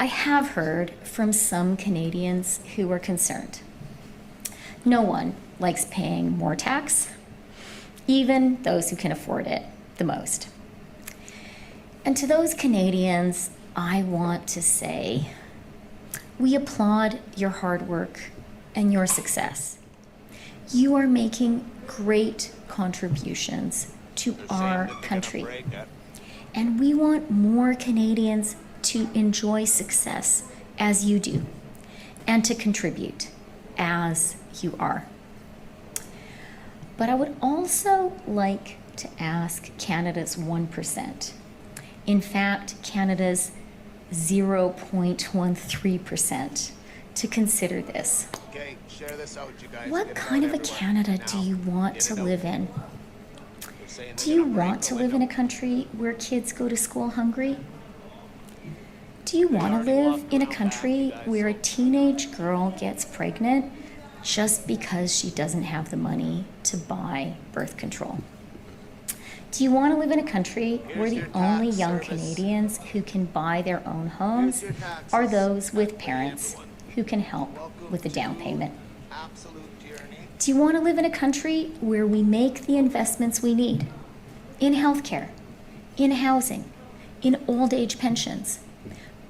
I have heard from some Canadians who are concerned. No one likes paying more tax, even those who can afford it the most. And to those Canadians, I want to say, we applaud your hard work and your success. You are making great contributions to our country. And we want more Canadians to enjoy success as you do and to contribute as you are. But I would also like to ask Canada's 1%. In fact, Canada's 0.13% to consider this. Okay, share this out, you guys. What kind of a Canada do you want to live in? Do you want to live in a country where kids go to school hungry? Do you want to live in a country where a teenage girl gets pregnant just because she doesn't have the money to buy birth control? Do you want to live in a country where the only young Canadians who can buy their own homes are those with parents who can help with the down payment? Do you want to live in a country where we make the investments we need in healthcare, in housing, in old age pensions,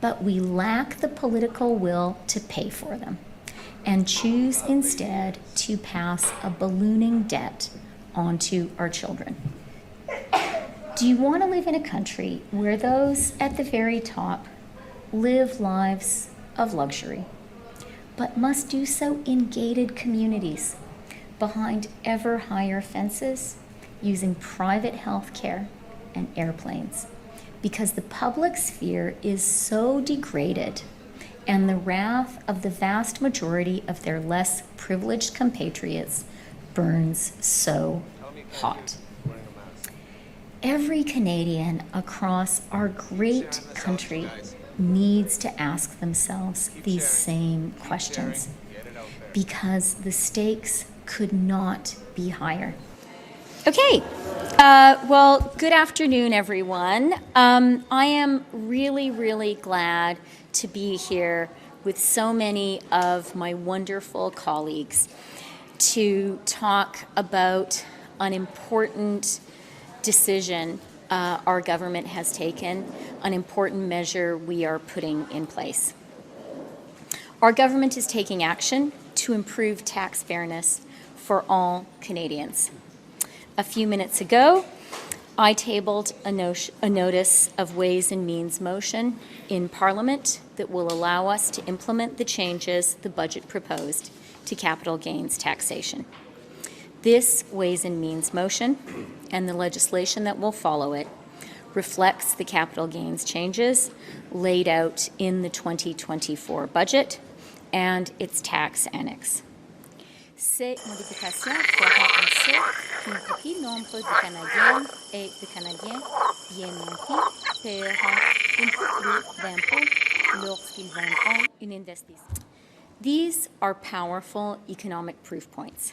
but we lack the political will to pay for them and choose instead to pass a ballooning debt onto our children? Do you want to live in a country where those at the very top live lives of luxury, but must do so in gated communities, behind ever higher fences, using private health care and airplanes, because the public sphere is so degraded and the wrath of the vast majority of their less privileged compatriots burns so hot? Every Canadian across our great country needs to ask themselves these same questions, because the stakes could not be higher. Okay, well, good afternoon, everyone. I am really glad to be here with so many of my wonderful colleagues to talk about an important decision our government has taken, an important measure we are putting in place. Our government is taking action to improve tax fairness for all Canadians. A few minutes ago, I tabled a notice of Ways and Means motion in Parliament that will allow us to implement the changes the budget proposed to capital gains taxation. This Ways and Means motion and the legislation that will follow it reflects the capital gains changes laid out in the 2024 budget and its tax annex. Ces modifications feront en sorte qu'un petit nombre de Canadiens et de Canadiens bien nantis paieront un peu plus d'impôts lorsqu'ils vendront un investissement. These are powerful economic proof points.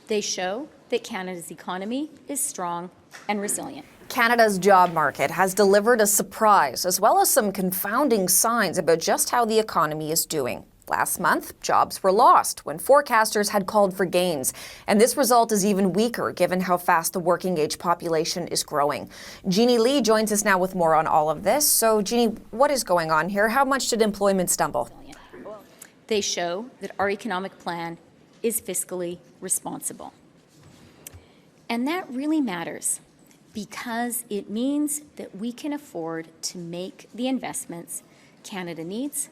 They show that Canada's economy is strong and resilient. Canada's job market has delivered a surprise, as well as some confounding signs about just how the economy is doing. Last month, jobs were lost when forecasters had called for gains. And this result is even weaker given how fast the working age population is growing. Jeannie Lee joins us now with more on all of this. So, Jeannie, what is going on here? How much did employment stumble? They show that our economic plan is fiscally responsible. And that really matters because it means that we can afford to make the investments Canada needs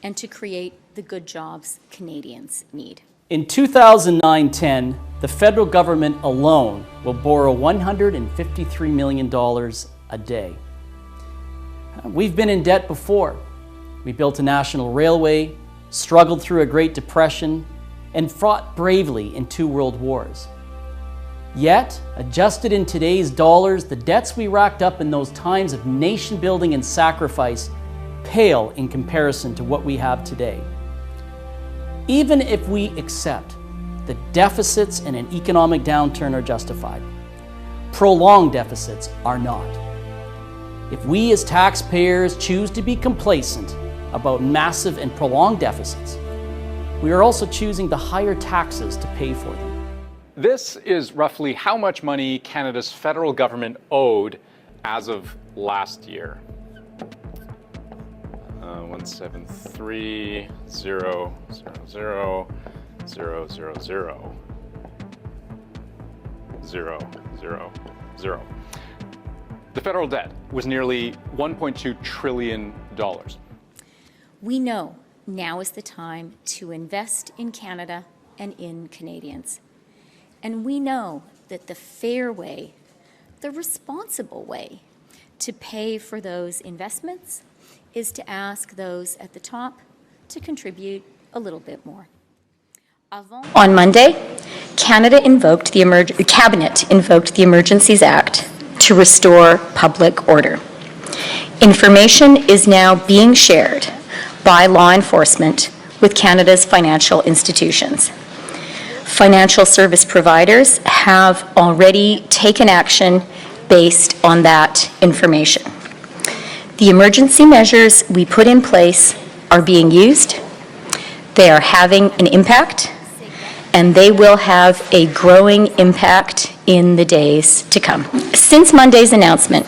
and to create the good jobs Canadians need. In 2009-10, the federal government alone will borrow $153 million a day. We've been in debt before. We built a national railway, struggled through a Great Depression, and fought bravely in 2 world wars. Yet, adjusted in today's dollars, the debts we racked up in those times of nation building and sacrifice pale in comparison to what we have today. Even if we accept that deficits in an economic downturn are justified, prolonged deficits are not. If we as taxpayers choose to be complacent about massive and prolonged deficits, we are also choosing the higher taxes to pay for them. This is roughly how much money Canada's federal government owed as of last year. 173,000,000,000. The federal debt was nearly $1.2 trillion. We know now is the time to invest in Canada and in Canadians. And we know that the fair way, the responsible way to pay for those investments is to ask those at the top to contribute a little bit more. On Monday, Cabinet invoked the Emergencies Act to restore public order. Information is now being shared by law enforcement with Canada's financial institutions. Financial service providers have already taken action based on that information. The emergency measures we put in place are being used, they are having an impact, and they will have a growing impact in the days to come. Since Monday's announcement,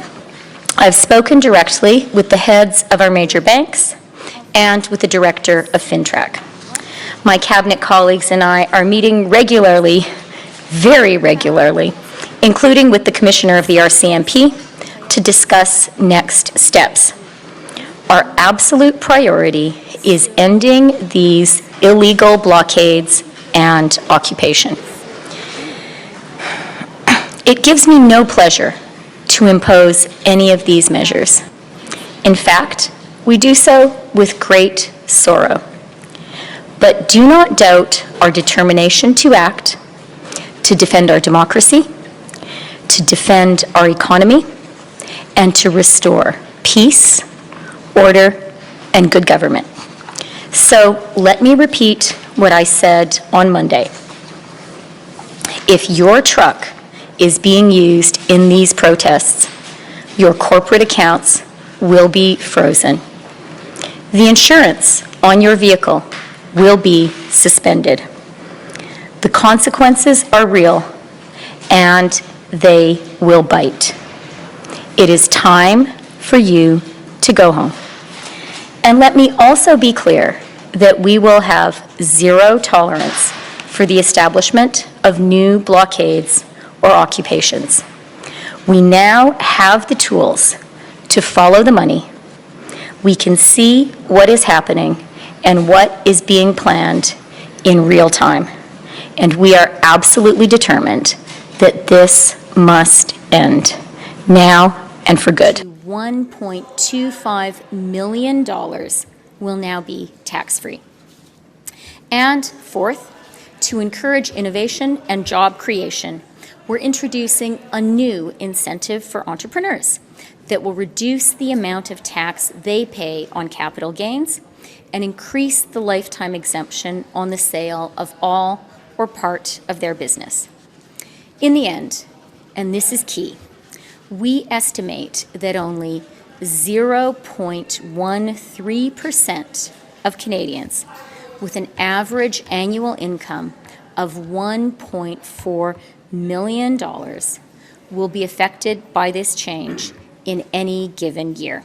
I've spoken directly with the heads of our major banks and with the director of FinTrack. My cabinet colleagues and I are meeting regularly, very regularly, including with the commissioner of the RCMP, to discuss next steps. Our absolute priority is ending these illegal blockades and occupation. It gives me no pleasure to impose any of these measures. In fact, we do so with great sorrow. But do not doubt our determination to act, to defend our democracy, to defend our economy, and to restore peace, order, and good government. So let me repeat what I said on Monday. If your truck is being used in these protests, your corporate accounts will be frozen. The insurance on your vehicle will be suspended. The consequences are real, and they will bite. It is time for you to go home. And let me also be clear that we will have zero tolerance for the establishment of new blockades or occupations. We now have the tools to follow the money. We can see what is happening and what is being planned in real time. And we are absolutely determined that this must end now and for good. $1.25 million will now be tax-free. And fourth, to encourage innovation and job creation, we're introducing a new incentive for entrepreneurs that will reduce the amount of tax they pay on capital gains and increase the lifetime exemption on the sale of all or part of their business. In the end, and this is key, we estimate that only 0.13% of Canadians with an average annual income of $1.4 million will be affected by this change in any given year.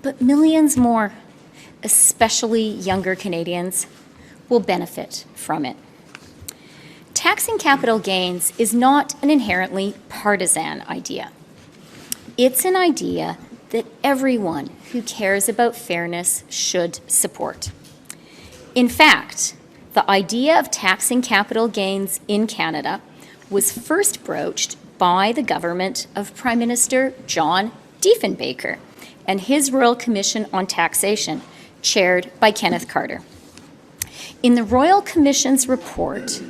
But millions more, especially younger Canadians, will benefit from it. Taxing capital gains is not an inherently partisan idea. It's an idea that everyone who cares about fairness should support. In fact, the idea of taxing capital gains in Canada was first broached by the government of Prime Minister John Diefenbaker and his Royal Commission on Taxation, chaired by Kenneth Carter. In the Royal Commission's report,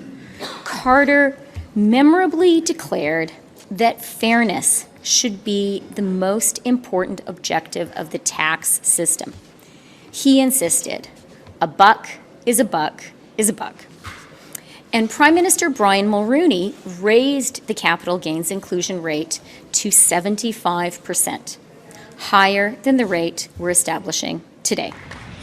Carter memorably declared that fairness should be the most important objective of the tax system. He insisted, a buck is a buck is a buck. And Prime Minister Brian Mulroney raised the capital gains inclusion rate to 75%, higher than the rate we're establishing today.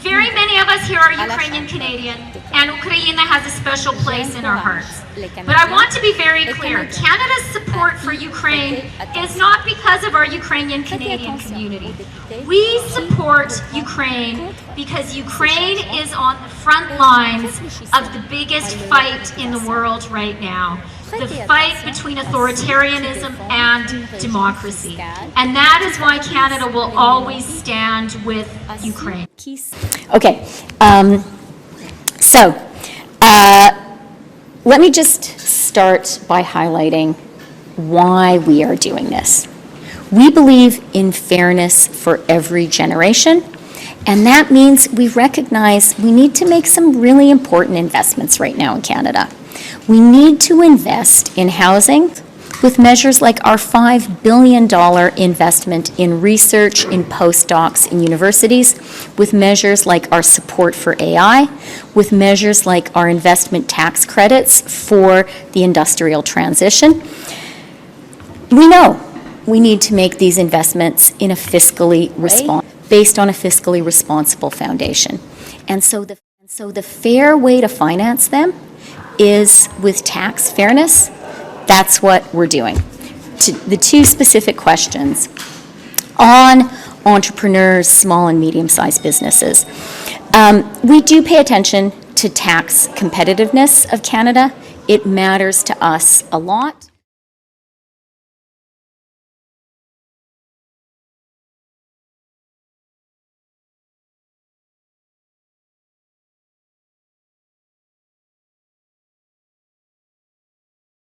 Very many of us here are Ukrainian Canadian, and Ukraine has a special place in our hearts. But I want to be very clear, Canada's support for Ukraine is not because of our Ukrainian Canadian community. We support Ukraine because Ukraine is on the front lines of the biggest fight in the world right now. The fight between authoritarianism and democracy. And that is why Canada will always stand with Ukraine. Okay, let me just start by highlighting why we are doing this. We believe in fairness for every generation, and that means we recognize we need to make some really important investments right now in Canada. We need to invest in housing with measures like our $5 billion investment in research, in postdocs, in universities, with measures like our support for AI, with measures like our investment tax credits for the industrial transition. We know we need to make these investments in a based on a fiscally responsible foundation. And so the fair way to finance them is with tax fairness. That's what we're doing. The two specific questions on entrepreneurs, small and medium-sized businesses. We do pay attention to tax competitiveness of Canada. It matters to us a lot.